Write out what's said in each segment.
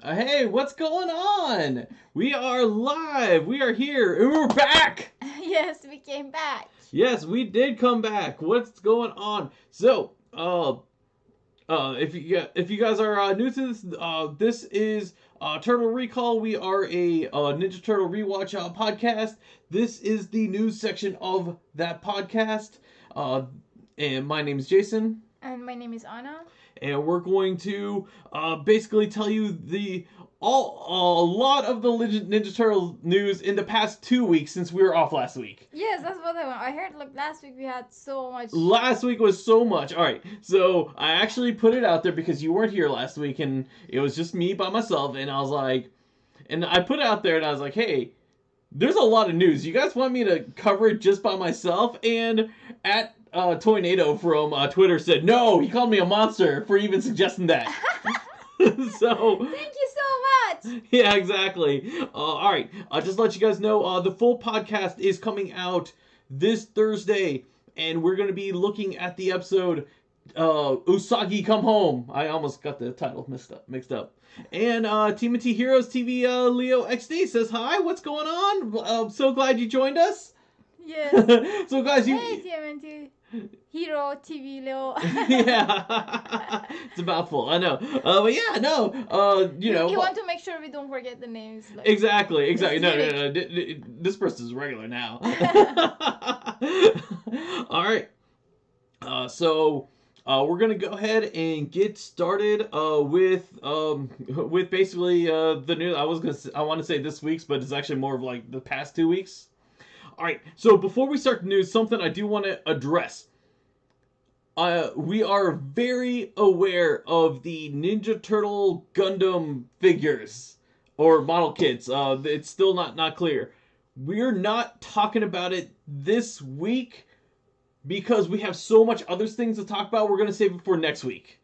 Hey, what's going on? We are live. We are here, and we're back. Yes, we came back. Yes, we did come back. What's going on? So, if you guys are new to this, this is Turtle Recall. We are a Ninja Turtle rewatch podcast. This is the news section of that podcast. Uh, and my name is Jason. And my name is Anna. And we're going to basically tell you a lot of the Ninja Turtle news in the past 2 weeks since we were off last week. Yes, that's what I want. I heard like last week we had so much. Last week was so much. All right, so I actually put it out there because you weren't here last week, and it was just me by myself, and I was like, and I put it out there, and I was like, hey, there's a lot of news. You guys want me to cover it just by myself? And at Toynado from Twitter said, no, he called me a monster for even suggesting that. So thank you so much. Yeah, exactly. All right, just to let you guys know, the full podcast is coming out this Thursday, and we're going to be looking at the episode Usagi Come Home. I almost got the title mixed up. And TMNT Heroes TV Leo XD says hi. What's going on? So glad you joined us. Yes. So guys, you. Hey TMNT Hero TV Leo. Yeah, it's a mouthful. I know. But yeah, no. You know. You want to make sure we don't forget the names. Like, Exactly. No. This person's regular now. All right. So we're gonna go ahead and get started with basically the news. I want to say this week's, but it's actually more of like the past 2 weeks. All right. So before we start the news, something I do want to address. We are very aware of the Ninja Turtle Gundam figures or model kits. It's still not clear. We're not talking about it this week because we have so much other things to talk about. We're gonna save it for next week.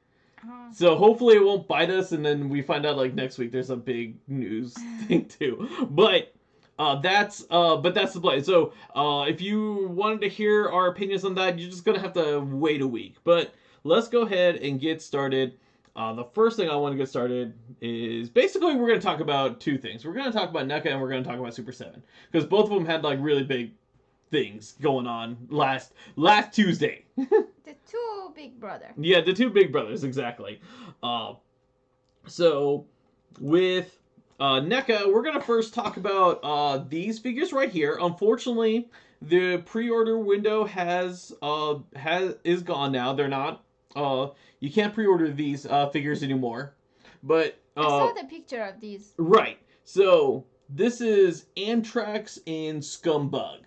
So hopefully it won't bite us, and then we find out like next week there's a big news thing too. But that's the plan. So if you wanted to hear our opinions on that, you're just gonna have to wait a week. But let's go ahead and get started. The first thing I want to get started is basically we're gonna talk about two things. We're gonna talk about NECA and we're gonna talk about Super7 because both of them had like really big things going on last Tuesday. The two big brothers. Yeah, the two big brothers, exactly. So with NECA, we're gonna first talk about these figures right here. Unfortunately, the pre-order window is gone now. They're not. You can't pre-order these figures anymore. But I saw the picture of these. Right. So this is Anthrax and Scumbug.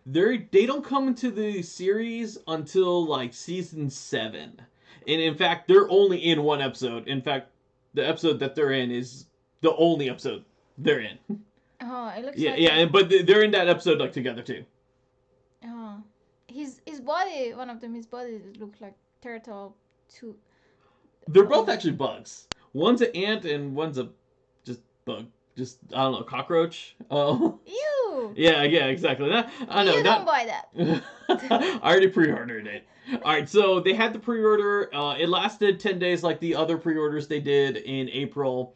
They don't come into the series until like season 7, and in fact, they're only in one episode. In fact, the episode that they're in is the only episode they're in. Oh, it looks like but they're in that episode like together too. Oh, his body, one of them, his body looks like turtle too. They're both actually bugs. One's an ant and one's a just bug. Just, I don't know, cockroach. Oh. Ew. Yeah, exactly. I know. Don't buy that. I already pre-ordered it. All right, so they had the pre-order. It lasted 10 days like the other pre-orders they did in April.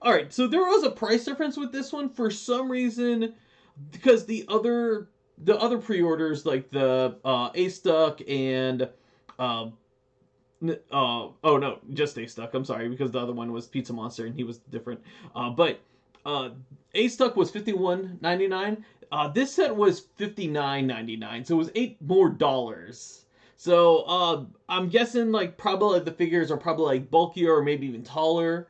All right, so there was a price difference with this one for some reason because the other pre-orders like the A-Stuck and oh no, just A-Stuck. I'm sorry, because the other one was Pizza Monster and he was different. But A-Stuck was $51.99. This set was $59.99, so it was $8 more. So I'm guessing like probably the figures are probably like bulkier or maybe even taller.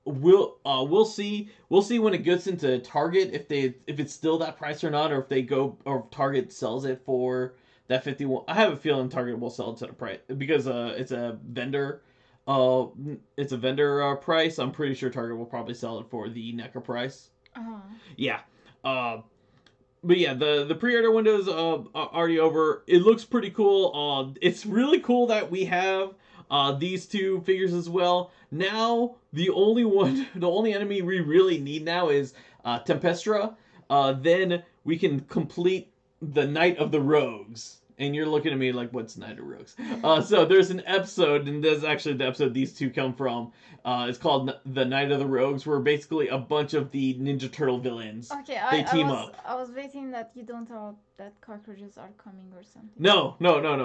We'll see. We'll see when it gets into Target if it's still that price or not, or if they go or Target sells it for that 51. I have a feeling Target will sell it to the price because it's a vendor. It's a vendor price. I'm pretty sure Target will probably sell it for the NECA price. Yeah. But yeah, the pre-order window is already over. It looks pretty cool. It's really cool that we have these two figures as well. Now the only enemy we really need now is Tempestra. Then we can complete the Knight of the Rogues. And you're looking at me like, what's Night of Rogues? So there's an episode, and this is actually the episode these two come from. It's called The Night of the Rogues, where basically a bunch of the Ninja Turtle villains, Okay, they team up. I was waiting that you don't tell that cockroaches are coming or something. No.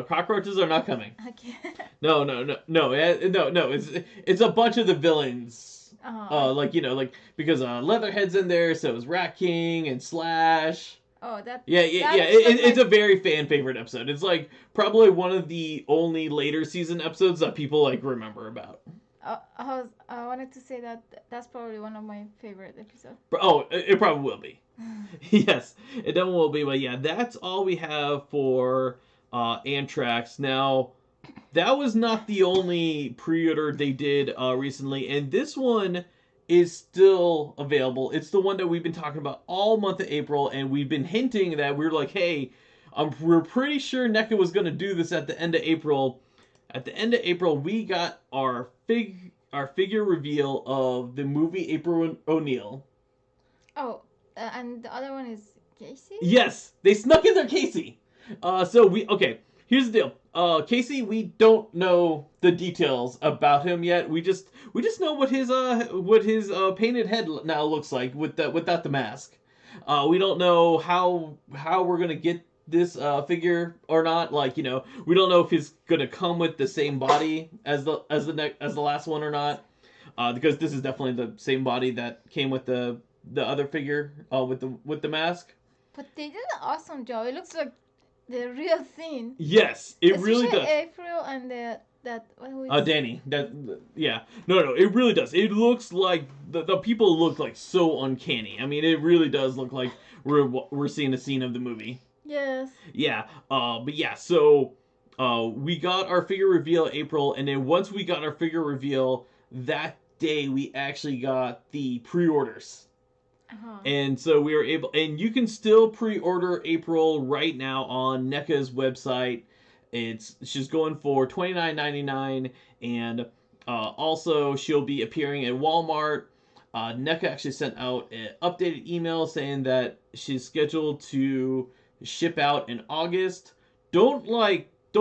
Cockroaches are not coming. Okay. No. It's a bunch of the villains. Like because Leatherhead's in there, so is Rat King and Slash. Oh, that. Yeah. It's a very fan favorite episode. It's like probably one of the only later season episodes that people like remember about. I wanted to say that that's probably one of my favorite episodes. Oh, it probably will be. Yes, it definitely will be. But yeah, that's all we have for Anthrax. Now, that was not the only pre-order they did recently, and this one is still available. It's the one that we've been talking about all month of April, and we've been hinting that we're like, hey, we're pretty sure NECA was going to do this at the end of April. At the end of April, we got our figure reveal of the movie April O'Neil. Oh, and the other one is Casey? Yes, they snuck in their Casey. Here's the deal. Casey, we don't know the details about him yet. We just know what his painted head now looks like without the mask. We don't know how we're gonna get this figure or not. Like, we don't know if he's gonna come with the same body as the last one or not. Because this is definitely the same body that came with the other figure with the mask. But they did an awesome job. It looks like the real thing. Yes, it really does. April and Danny. Yeah. No, it really does. It looks like the people look like so uncanny. I mean, it really does look like we're seeing a scene of the movie. Yes. Yeah. But yeah. So, we got our figure reveal April, and then once we got our figure reveal that day, we actually got the pre-orders. Uh-huh. And so we were able, and you can still pre-order April right now on NECA's website. She's going for $29.99, and also she'll be appearing at Walmart. NECA actually sent out an updated email saying that she's scheduled to ship out in August. Don't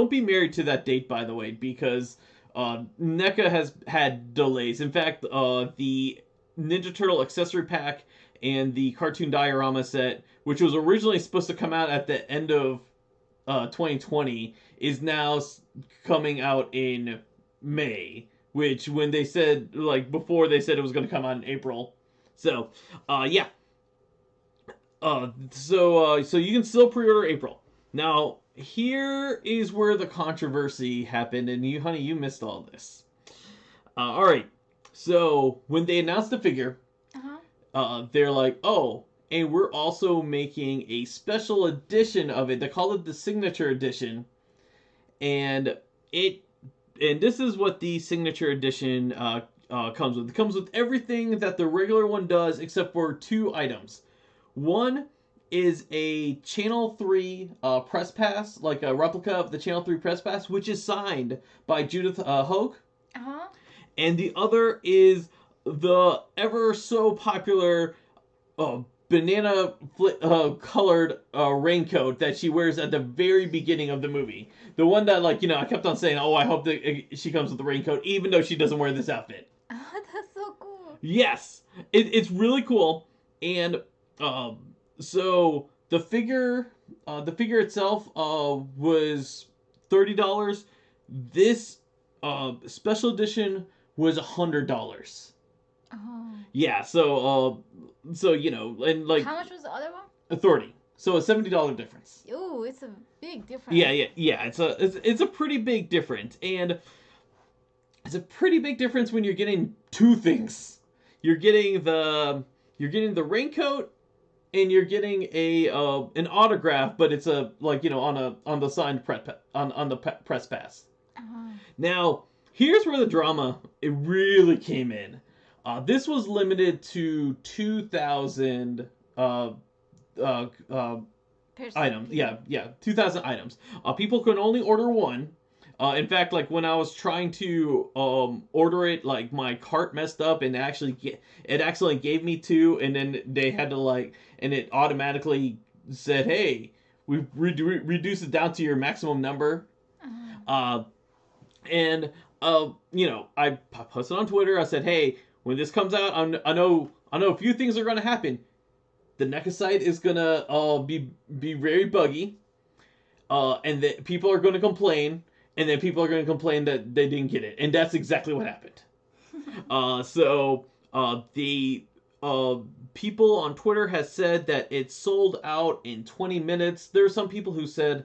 be married to that date, by the way, because NECA has had delays. In fact, the Ninja Turtle accessory pack and the cartoon diorama set, which was originally supposed to come out at the end of 2020, is now coming out in May. Which, when they said, before they said it was going to come out in April. So, yeah. So you can still pre-order April. Now, here is where the controversy happened, and you missed all this. Alright, so when they announced the figure, they're like, oh, and we're also making a special edition of it. They call it the Signature Edition. And this is what the Signature Edition comes with. It comes with everything that the regular one does, except for 2 items. One is a Channel 3 press pass, like a replica of the Channel 3 press pass, which is signed by Judith Hoag. And the other is the ever so popular banana colored raincoat that she wears at the very beginning of the movie. The one that, I kept on saying, oh, I hope that she comes with the raincoat, even though she doesn't wear this outfit. Oh, that's so cool. Yes, it's really cool. And so the figure itself was $30. This special edition was $100. Yeah, so and how much was the other one? 30. So a $70 difference. Ooh, it's a big difference. Yeah. It's a pretty big difference, and it's a pretty big difference when you're getting 2 things. You're getting the raincoat, and you're getting an autograph, but it's on the signed on the press pass. Now, here's where the drama really came in. This was limited to 2,000 items. Yeah, 2,000 items. People can only order 1. In fact, when I was trying to order it, my cart messed up, and it actually gave me 2, and then they had to and it automatically said, hey, we reduce it down to your maximum number. Uh, and I posted on Twitter. I said, hey, when this comes out, I know a few things are going to happen. The NECA site is gonna be very buggy, and that people are going to complain, and then people are going to complain that they didn't get it, and that's exactly what happened. The people on Twitter has said that it sold out in 20 minutes. There are some people who said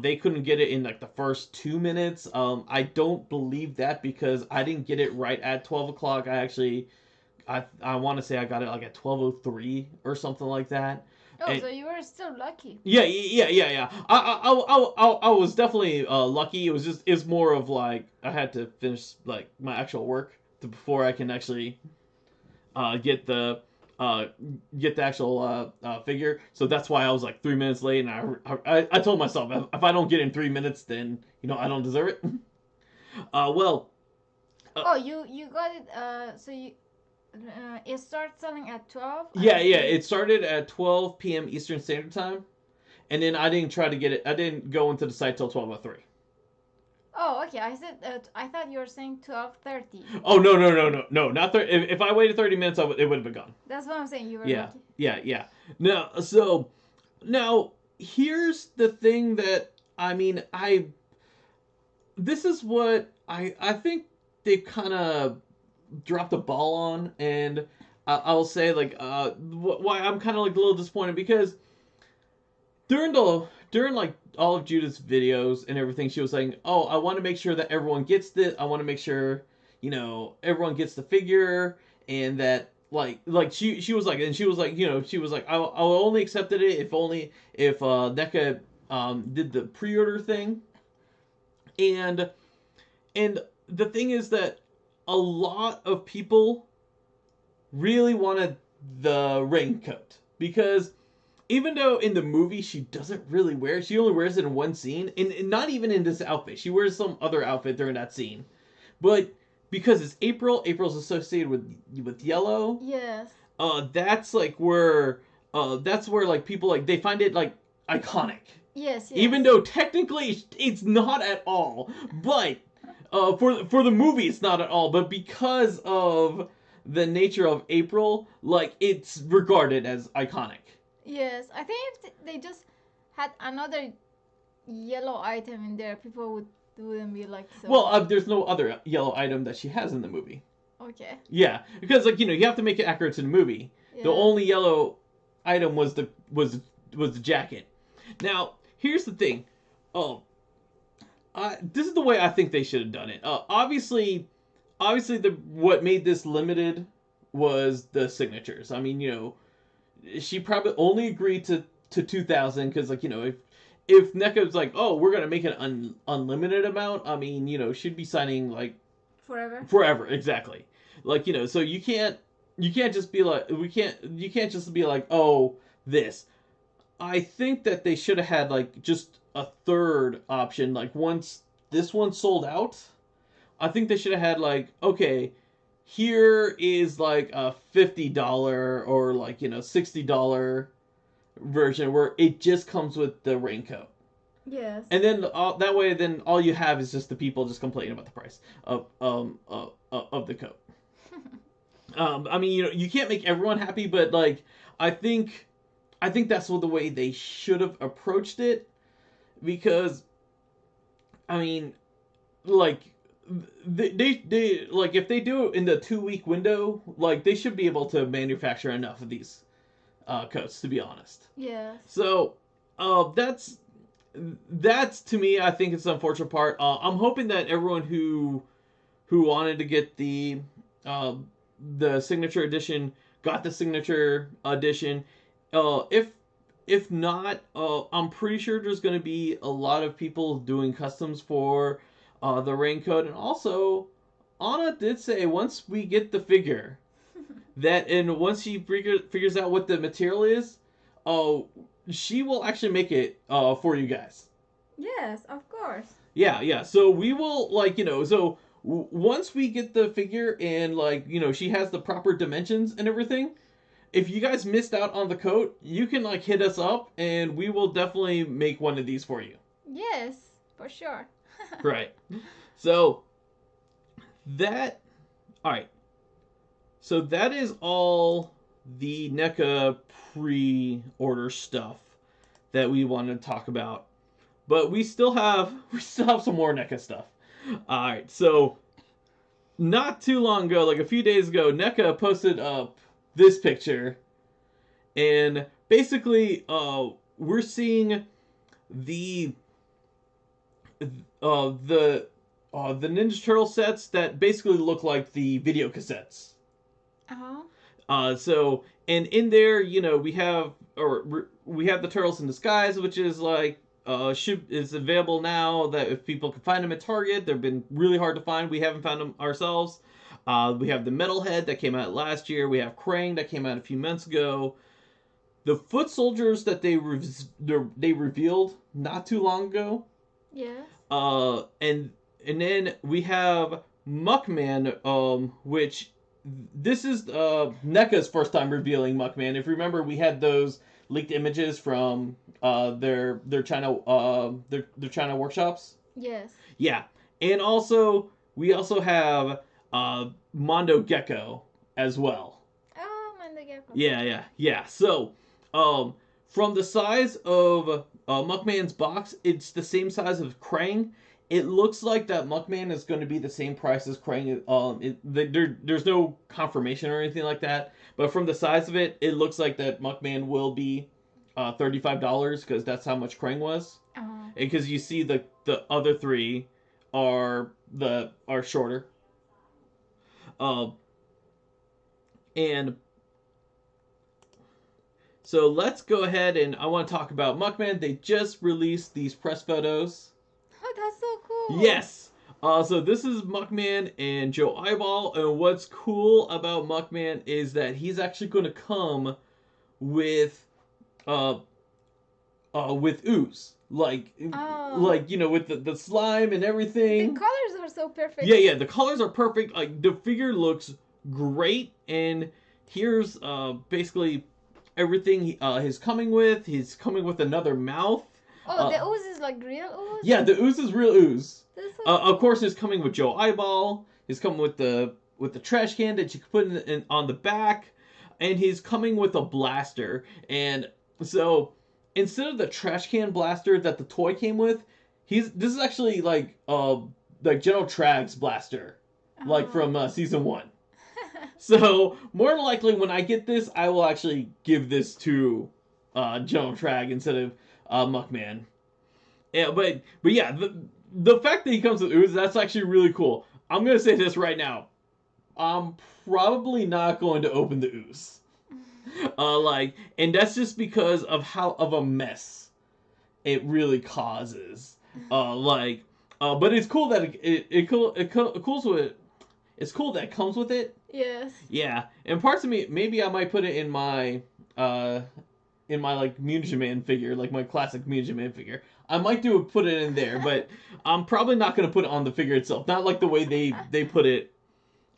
they couldn't get it in like the first 2 minutes. I don't believe that because I didn't get it right at 12 o'clock. I want to say I got it like at 12:03 or something like that. Oh, And so you were still lucky. yeah. I was definitely lucky. It's more of like I had to finish like my actual work before I can actually get the actual figure. So that's why I was like 3 minutes late, and I told myself if I don't get in 3 minutes, then I don't deserve it. Well. Oh, you got it. So you it starts selling at 12. Yeah. It started at 12 p.m. Eastern Standard Time, and then I didn't try to get it. I didn't go into the site till 12:03. Oh, okay. I thought you were saying 12:30. Oh no, not 30. If I waited 30 minutes, it would have been gone. That's what I'm saying. You were Yeah, lucky. yeah. Now here's the thing that this is what I think they kind of dropped the ball on, and I'll say like why I'm kind of like a little disappointed because during like all of Judith's videos and everything, she was saying, "Oh, I want to make sure that everyone gets this. I want to make sure everyone gets the figure, and that she was like, and she was like, I'll only accepted it if NECA did the pre-order thing, and the thing is that a lot of people really wanted the raincoat because even though in the movie she doesn't really wear it, she only wears it in one scene, and not even in this outfit. She wears some other outfit during that scene. But because it's April's associated with yellow. Yes. That's where like people like they find it like iconic. Yes. Even though technically it's not at all, but for the movie it's not at all. But because of the nature of April, like it's regarded as iconic. Yes, I think if they just had another yellow item in there, people wouldn't be like so. Well, there's no other yellow item that she has in the movie. Okay. Yeah, because like you have to make it accurate to the movie. Yeah. The only yellow item was the jacket. Now here's the thing. This is the way I think they should have done it. Obviously, what made this limited was the signatures. I mean, she probably only agreed to 2,000 because like if NECA's like, oh, we're gonna make an unlimited amount, I mean she'd be signing like forever exactly. Like so you can't just be like you can't just be like, oh, this. I think that they should have had like just a third option. Like once this one sold out, I think they should have had like, okay, here is like a $50 or like $60 version where it just comes with the raincoat. Yes. And then that way, then all you have is just the people just complaining about the price of the coat. I mean, you can't make everyone happy, but like I think that's the way they should have approached it, because I mean, like they like if they do it in the 2-week window, like they should be able to manufacture enough of these coats, to be honest. Yeah. So that's to me, I think it's the unfortunate part. I'm hoping that everyone who wanted to get the signature edition got the signature edition. If not, I'm pretty sure there's going to be a lot of people doing customs for the raincoat. And also, Anna did say once we get the figure, once she figures out what the material is, she will actually make it for you guys. Yes, of course. Yeah. So we will once we get the figure and she has the proper dimensions and everything, if you guys missed out on the coat, you can like hit us up and we will definitely make one of these for you. Yes, for sure. Right. So that all right. So that is all the NECA pre-order stuff that we want to talk about. But we still have some more NECA stuff. All right. So not too long ago, like a few days ago, NECA posted up this picture, and basically, we're seeing the the the Ninja Turtle sets that basically look like the video cassettes. Uh-huh. So and in there, we have the Turtles in Disguise, which is like is available now. That if people can find them at Target, they've been really hard to find. We haven't found them ourselves. We have the Metalhead that came out last year. We have Krang that came out a few months ago. The Foot Soldiers that they revealed not too long ago. Yes. And then we have Muckman, which this is NECA's first time revealing Muckman. If you remember, we had those leaked images from their China workshops. Yes. Yeah, and also we also have Mondo Gecko as well. Oh, Mandageko. Yeah. So, from the size of Muckman's box, it's the same size of Krang. It looks like that Muckman is going to be the same price as Krang. There's no confirmation or anything like that, but from the size of it, it looks like that Muckman will be $35 because that's how much Krang was. Uh-huh. Because you see the other three are shorter. And so let's go ahead and I want to talk about Muckman. They just released these press photos. Oh, that's so cool. Yes. So this is Muckman and Joe Eyeball, and what's cool about Muckman is that he's actually going to come with ooze, like with the slime and everything. The colors are so perfect. Yeah, the colors are perfect. Like the figure looks great, and here's basically everything he's coming with. He's coming with another mouth. Oh, the ooze is like real ooze? Yeah, the ooze is real ooze. So of course, he's coming with Joe Eyeball. He's coming with the trash can that you can put in on the back, and he's coming with a blaster. And so instead of the trash can blaster that the toy came with, this is actually like General Trag's blaster, like from season 1. So more than likely, when I get this, I will actually give this to General Trag instead of Muckman. Yeah, but yeah, the fact that he comes with ooze, that's actually really cool. I'm gonna say this right now. I'm probably not going to open the ooze. And that's just because of how of a mess it really causes. But it's cool that it's cool that it comes with it. Yes. Yeah, and parts of me, maybe I might put it in my like Mugen Man figure, like my classic Mugen Man figure. I might put it in there, but I'm probably not gonna put it on the figure itself. Not like the way they put it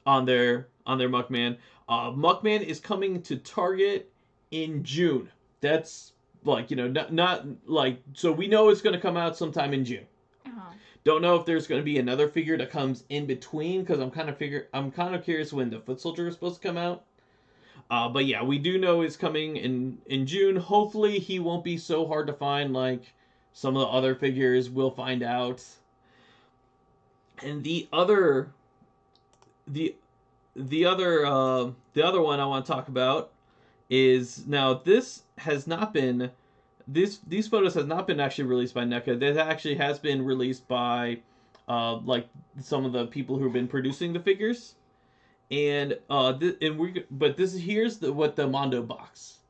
on their Muckman. Muckman is coming to Target in June. That's like not like, so we know it's gonna come out sometime in June. Uh-huh. Don't know if there's going to be another figure that comes in between, because I'm kind of curious when the Foot Soldier is supposed to come out. But yeah, we do know it's coming in June. Hopefully, he won't be so hard to find like some of the other figures. We'll find out. And the other one I want to talk about is, now this has not been. These photos has not been actually released by NECA. This actually has been released by like some of the people who have been producing the figures, and here's what the Mondo box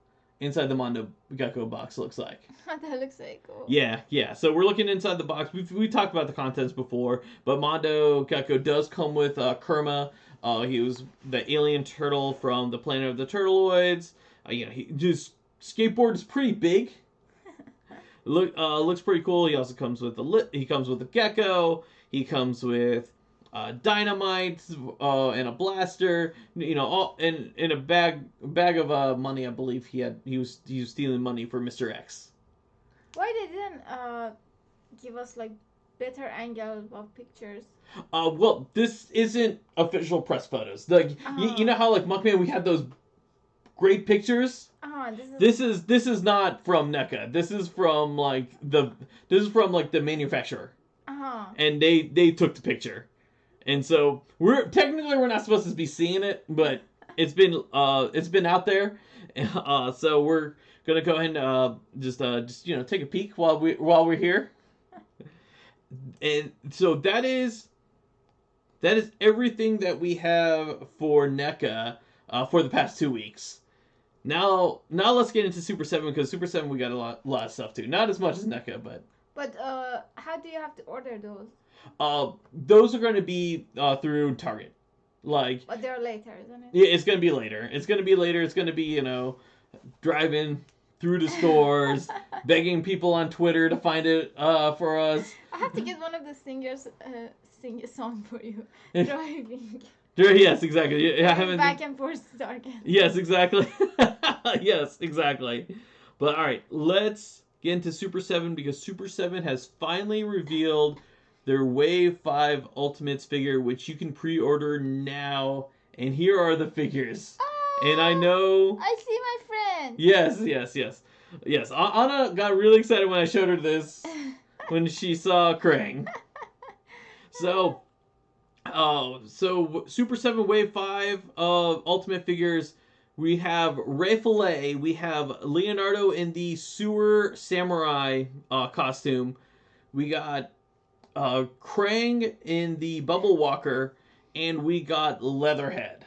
inside the Mondo Gecko box looks like. That looks so cool. Yeah. So we're looking inside the box. We talked about the contents before, but Mondo Gecko does come with Kerma. He was the alien turtle from the Planet of the Turtleoids. His skateboard is pretty big. Looks pretty cool. He also comes with he comes with a gecko. He comes with dynamite, and a blaster. You know, all in a bag of money. I believe he was stealing money for Mr. X. Why they didn't give us like better angle of pictures? Well, this isn't official press photos. Like you know how like Muckman we had those great pictures. This is not from NECA. This is from like the manufacturer. And they took the picture, and so we're not supposed to be seeing it, but it's been out there, so we're gonna go ahead and just take a peek while we're here, and so that is everything that we have for NECA for the past 2 weeks. Now let's get into Super 7 because Super 7 we got a lot of stuff too. Not as much as NECA, but. But how do you have to order those? Those are going to be through Target. Like. But they're later, isn't it? Yeah, it's going to be later. It's going to be driving through the stores, begging people on Twitter to find it for us. I have to get one of the singers sing a song for you. Driving. Yes, exactly. Yeah, back and forth to Target. Yes, exactly. Yes, exactly. But all right, let's get into Super 7 because Super 7 has finally revealed their Wave 5 Ultimates figure, which you can pre-order now. And here are the figures. Oh, and I know. I see my friend. Yes. Anna got really excited when I showed her this when she saw Krang. So Super 7 Wave 5 Ultimate figures. We have Ray Fillet. We have Leonardo in the Sewer Samurai costume. We got Krang in the Bubble Walker. And we got Leatherhead.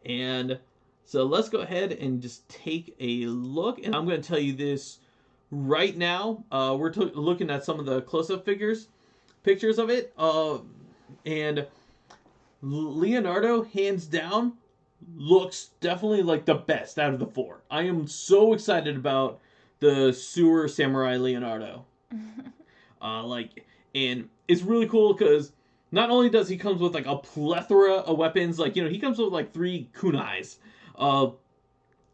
And so let's go ahead and just take a look. And I'm going to tell you this right now. We're looking at some of the close-up pictures of it. And Leonardo, hands down, looks definitely like the best out of the 4. I am so excited about the Sewer Samurai Leonardo. And it's really cool because not only does he comes with like a plethora of weapons, he comes with like 3 kunais.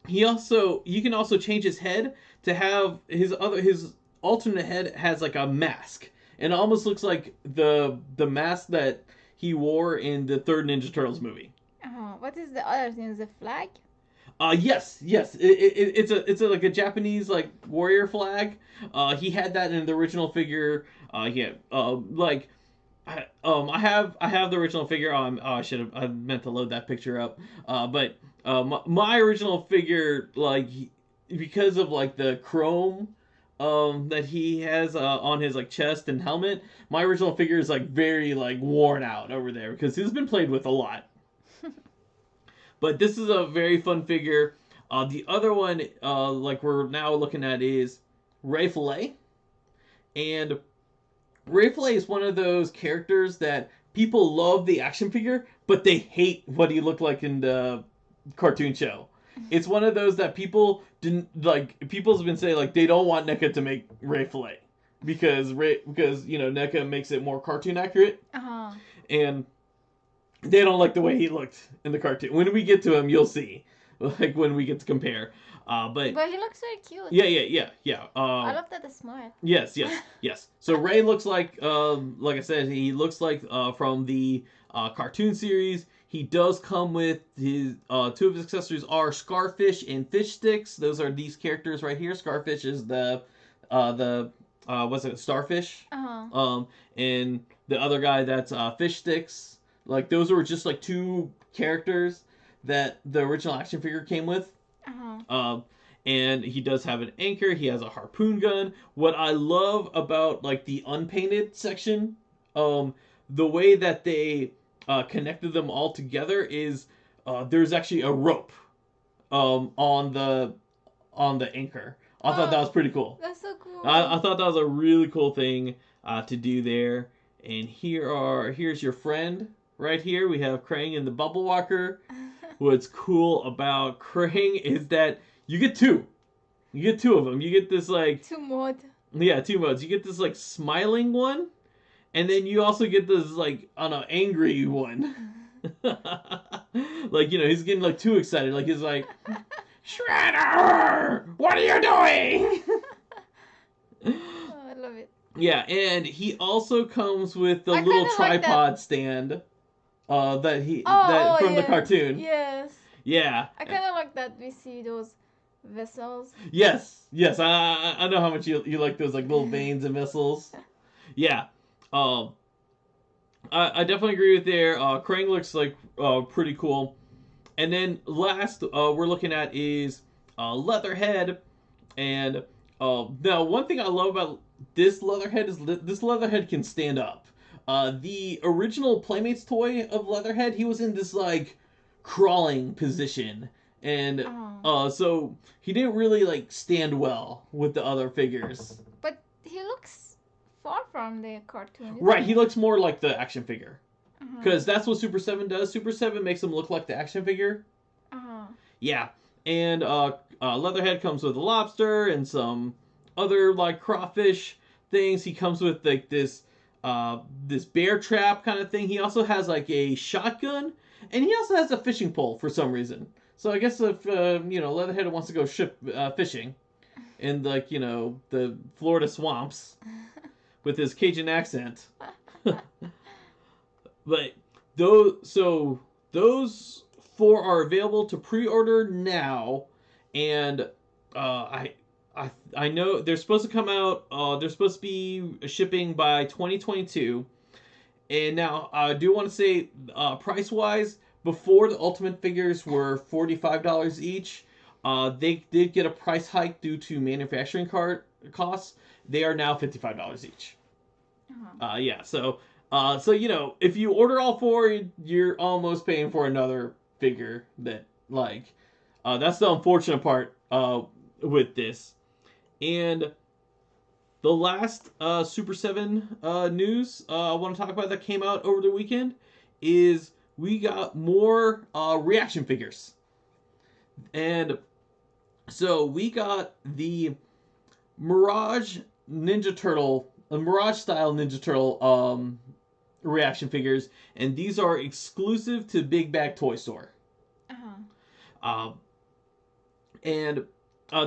You can also change his head to have his alternate head has like a mask, and it almost looks like the mask that he wore in the 3rd Ninja Turtles movie. What is the other thing? Is it flag? Yes. It's like a Japanese like warrior flag. He had that in the original figure. I have the original figure. I meant to load that picture up. But my original figure, like, because of like the chrome that he has on his like chest and helmet, my original figure is like very like worn out over there because he's been played with a lot. But this is a very fun figure. The other one, like we're now looking at, is Ray Fillet. And Ray Fillet is one of those characters that people love the action figure, but they hate what he looked like in the cartoon show. It's one of those that people didn't like. People's been saying like they don't want NECA to make Ray Fillet because NECA makes it more cartoon accurate. And they don't like the way he looked in the cartoon. When we get to him, you'll see. Like when we get to compare. But he looks so cute. Yeah. I love that the smile. Yes. So Ray looks like I said, he looks like from the cartoon series. He does come with his 2 of his accessories are Scarfish and Fish Sticks. Those are these characters right here. Scarfish is the what's it? Starfish. And the other guy that's Fish Sticks. Like those were just like 2 characters that the original action figure came with. And he does have an anchor. He has a harpoon gun. What I love about like the unpainted section, the way that they connected them all together is there's actually a rope on the anchor. I thought that was pretty cool. That's so cool. I thought that was a really cool thing to do there. And here's your friend. Right here, we have Krang in the Bubble Walker. What's cool about Krang is that you get 2. You get 2 of them. You get this like 2 modes. Yeah, 2 modes. You get this like smiling one, And then you also get this, like, I don't know, angry one. Like, he's getting, like, too excited. Like, he's like, Shredder! What are you doing? Oh, I love it. Yeah, and he also comes with the I little kind of like that. tripod stand that Oh, from the yes. cartoon. Yes. Yeah. I kind of like that we see those vessels. Yes, yes. I know how much you like those, like, little veins and vessels. Yeah. Um, I definitely agree with there. Krang looks like pretty cool. And then last we're looking at is Leatherhead. And now one thing I love about this Leatherhead is this Leatherhead can stand up. The original Playmates toy of Leatherhead, he was in this, like, crawling position, and Oh. so he didn't really, like, stand well with the other figures. But he looks far from the cartoon. Right, he looks more like the action figure. Uh-huh. Because that's what Super 7 does. Super 7 makes him look like the action figure. Uh-huh. Yeah. And Leatherhead comes with a lobster and some other, like, crawfish things. He comes with, like, this bear trap kind of thing. He also has, like, a shotgun. And he also has a fishing pole for some reason. So I guess if, Leatherhead wants to go fishing in, like, the Florida swamps with his Cajun accent. But those four are available to pre-order now, and I know they're supposed to come out. They're supposed to be shipping by 2022. And now I do want to say, price wise, before the Ultimate figures were $45 each. They did get a price hike due to manufacturing costs. They are now $55 each. Uh-huh. Yeah, so if you order all four, you're almost paying for another figure. That's the unfortunate part with this. And the last Super 7 news I want to talk about that came out over the weekend is we got more reaction figures. And so we got the Mirage Ninja Turtle, a Mirage style Ninja Turtle reaction figures, and these are exclusive to Big Bag Toy Store. Uh-huh. Um, and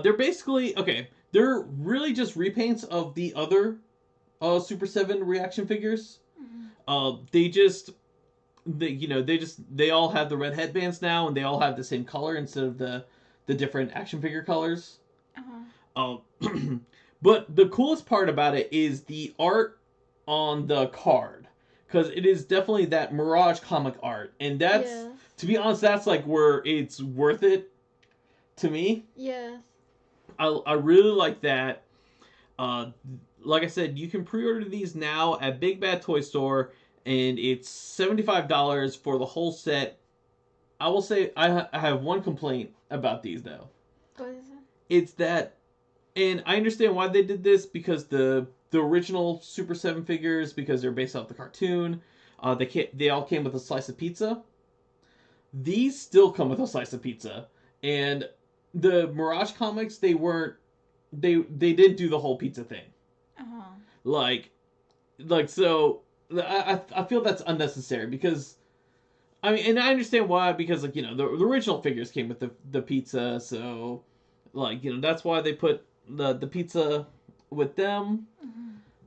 they're basically okay. They're really just repaints of the other Super 7 reaction figures. They just they all have the red headbands now, and they all have the same color instead of the different action figure colors. Uh-huh. But the coolest part about it is the art on the card, because it is definitely that Mirage comic art, and that's Yes. to be honest, that's like where it's worth it to me. Yes. I really like that. Like I said, you can pre-order these now at Big Bad Toy Store, and it's $75 for the whole set. I will say I have one complaint about these though. What is it? It's that, and I understand why they did this, because the original Super 7 figures, because they're based off the cartoon, they all came with a slice of pizza. These still come with a slice of pizza, and the Mirage comics, they didn't do the whole pizza thing. Uh-huh. Like so I feel that's unnecessary, because I mean, and I understand why, because the original figures came with the pizza, so that's why they put the pizza with them.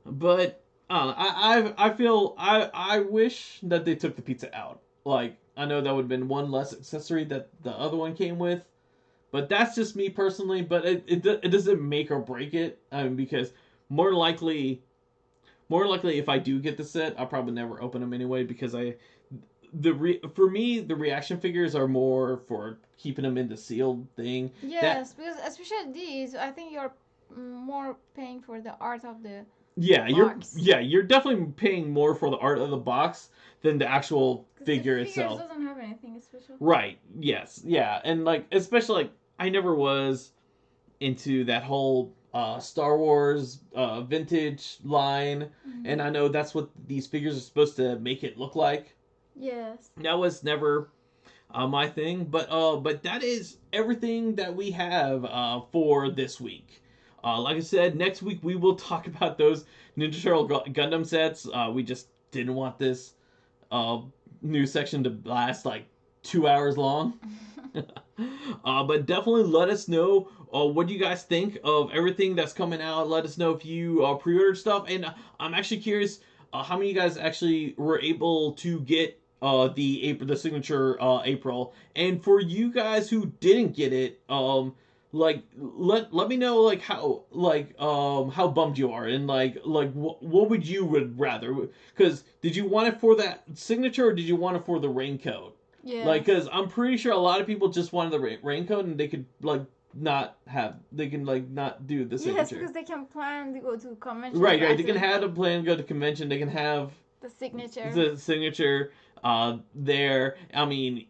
But I feel I wish that they took the pizza out. Like, I know that would have been one less accessory that the other one came with, but that's just me personally. But it doesn't make or break it. I mean, because more likely if I do get the set, I'll probably never open them anyway, because for me, the reaction figures are more for keeping them in the sealed thing. Yes, because especially these, I think you're more paying for the art of the box. You're definitely paying more for the art of the box than the actual figure the itself. doesn't have anything special. Right. Yes. Yeah. And especially I never was into that whole Star Wars vintage line, and I know that's what these figures are supposed to make it look like. Yes. That was never my thing, but that is everything that we have for this week. Like I said, next week we will talk about those Ninja Turtle Gundam sets. We just didn't want this uh, news section to last like 2 hours long. But definitely let us know what you guys think of everything that's coming out. Let us know if you pre-ordered stuff, and I'm actually curious how many of you guys actually were able to get the signature April, and for you guys who didn't get it, like let me know how bummed you are, and what would you would rather, because did you want it for that signature or did you want it for the raincoat? Yeah. Like, because I'm pretty sure a lot of people just wanted the raincoat and they could not have, they can not do the signature. Yes, because they can plan to go to convention. Right. They can have a plan to go to convention. They can have the signature. There. I mean,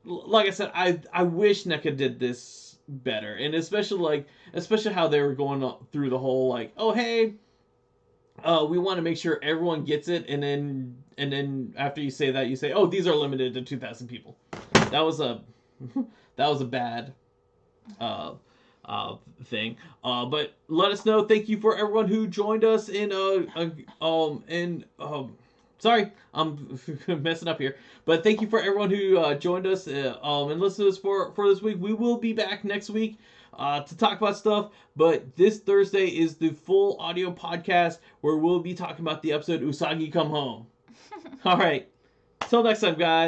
like I said, I wish NECA did this better, and especially how they were going through the whole oh hey, we want to make sure everyone gets it, and then after you say that, you say, oh, these are limited to 2,000 people. That was a bad thing. But let us know. Thank you for everyone who joined us sorry, I'm messing up here. But thank you for everyone who joined us and listened to us for this week. We will be back next week to talk about stuff. But this Thursday is the full audio podcast where we'll be talking about the episode Usagi Come Home. All right. Till next time, guys.